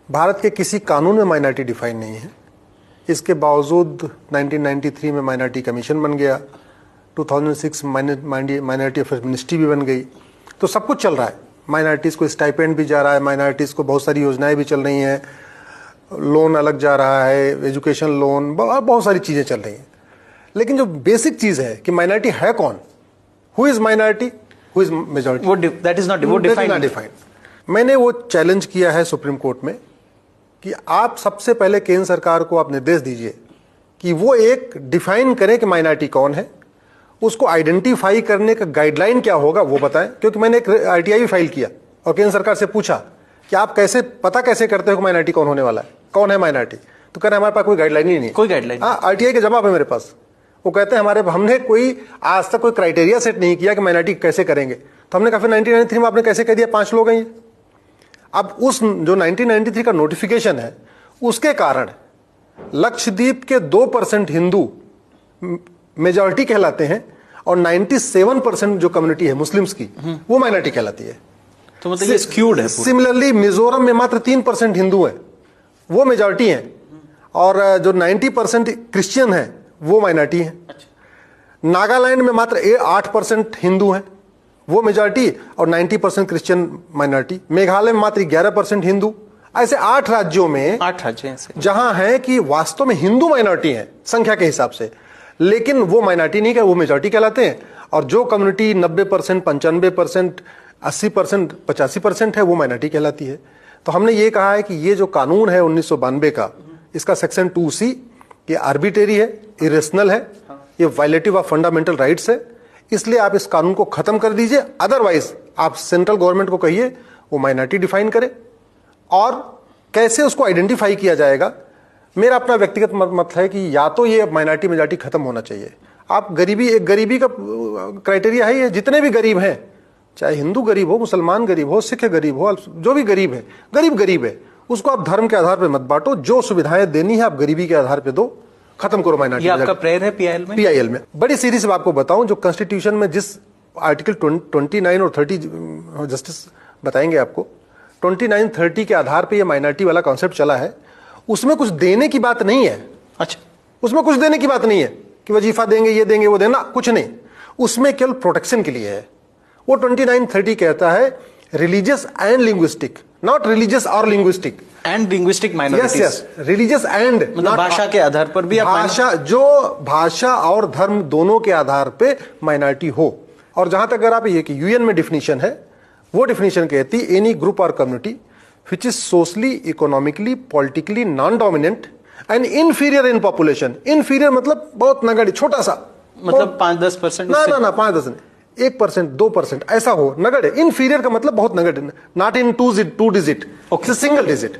भारत के किसी कानून में माइनॉरिटी डिफाइन नहीं है। इसके बावजूद 1993 में माइनॉरिटी कमीशन बन गया, 2006 माइनॉरिटी अफेयर्स मिनिस्ट्री भी बन गई, तो सब कुछ चल रहा है। माइनॉरिटीज़ को स्टाइपेंड भी जा रहा है, माइनॉरिटीज़ को बहुत सारी योजनाएं भी चल रही हैं, लोन अलग जा रहा है, एजुकेशन लोन, बहुत सारी चीज़ें चल रही हैं। लेकिन जो बेसिक चीज़ है कि माइनॉरिटी है कौन, who is minority, who is majority, that is not defined. मैंने वो चैलेंज किया है सुप्रीम कोर्ट में कि आप सबसे पहले केंद्र सरकार को आप निर्देश दीजिए कि वो एक डिफाइन करें कि माइनॉरिटी कौन है, उसको आइडेंटिफाई करने का गाइडलाइन क्या होगा वो बताएं। क्योंकि मैंने एक आरटीआई भी फाइल किया और केंद्र सरकार से पूछा कि आप कैसे पता कैसे करते हो कि माइनॉरिटी कौन होने वाला है, कौन है माइनॉरिटी, तो कह रहे हमारे पास कोई गाइडलाइन ही नहीं है। कोई गाइडलाइन? हाँ, आरटीआई का जवाब है मेरे पास। वो कहते हैं हमने कोई आज तक कोई क्राइटेरिया सेट नहीं किया कि माइनॉरिटी कैसे करेंगे। तो हमने कहा फिर 1993 में आपने कैसे कह दिया 5 लोग हैं ये। अब उस जो 1993 का नोटिफिकेशन है उसके कारण लक्षद्वीप के 2% हिंदू मेजॉरिटी कहलाते हैं और 97% जो कम्युनिटी है मुस्लिम्स की वो माइनॉरिटी कहलाती है। तो मतलब ये स्क्यूड है। सिमिलरली मिजोरम में मात्र 3% हिंदू हैं, वो मेजॉरिटी हैं, और जो 90% क्रिश्चियन है वो माइनॉरिटी है। नागालैंड में मात्र 8% हिंदू हैं, वो मेजॉरिटी, और 90% क्रिश्चियन माइनॉरिटी। मेघालय में मात्र 11% हिंदू। ऐसे 8 राज्यों में 8 राज्य हैं जहां है कि वास्तव में हिंदू माइनॉरिटी है संख्या के हिसाब से, लेकिन वो माइनॉरिटी नहीं, वो मेजॉरिटी कहलाते हैं। और जो कम्युनिटी 90%, 95%, 80%, 85% है वो माइनॉरिटी कहलाती है। तो हमने ये कहा है कि ये जो कानून है 1992 का, इसका सेक्शन 2C ये आर्बिट्रेरी है, इरेशनल है, ये वायलेटिव ऑफ फंडामेंटल राइट्स है, इसलिए आप इस कानून को खत्म कर दीजिए। अदरवाइज आप सेंट्रल गवर्नमेंट को कहिए वो माइनॉरिटी डिफाइन करे, और कैसे उसको आइडेंटिफाई किया जाएगा। मेरा अपना व्यक्तिगत मत है कि या तो ये माइनॉरिटी मेजॉरिटी खत्म होना चाहिए। आप गरीबी का क्राइटेरिया है, ये जितने भी गरीब हैं, चाहे हिंदू गरीब हो, मुसलमान गरीब हो, सिख गरीब हो, जो भी गरीब है, गरीब है, उसको आप धर्म के आधार पर मत बांटो। जो सुविधाएं देनी है आप गरीबी के आधार पर दो, खत्म करो माइनॉरिटी। ये आपका प्रेयर है पीआईएल में? पीआईएल में बड़ी सीरीज से आपको बताऊं, जो कॉन्स्टिट्यूशन में जिस आर्टिकल 29 और 30 जस्टिस बताएंगे आपको, 29, 30 के आधार पे ये माइनॉरिटी वाला कॉन्सेप्ट चला है, उसमें कुछ देने की बात नहीं है। अच्छा, उसमें कुछ देने की बात नहीं है कि वजीफा देंगे, ये देंगे, वो देना, कुछ नहीं। उसमें केवल प्रोटेक्शन के लिए है। वो 29, 30 कहता है religious and linguistic, not religious और linguistic, and linguistic minorities. Yes, religious and, मतलब भाषा के आधार पर भी भाषा और धर्म दोनों के आधार पे माइनॉरिटी हो। और जहां तक अगर आप ये कि यूएन में डिफिनीशन है, वो डिफिनीशन कहती है एनी ग्रुप और community which is socially, economically, politically non dominant and inferior in population. Inferior मतलब बहुत नगण्य, छोटा सा, मतलब 5-10%। ना 5-10 नहीं, 1%, 2% ऐसा हो, नगण्य। इनफीरियर का मतलब बहुत नगण्य, not in 2 digit, single digit.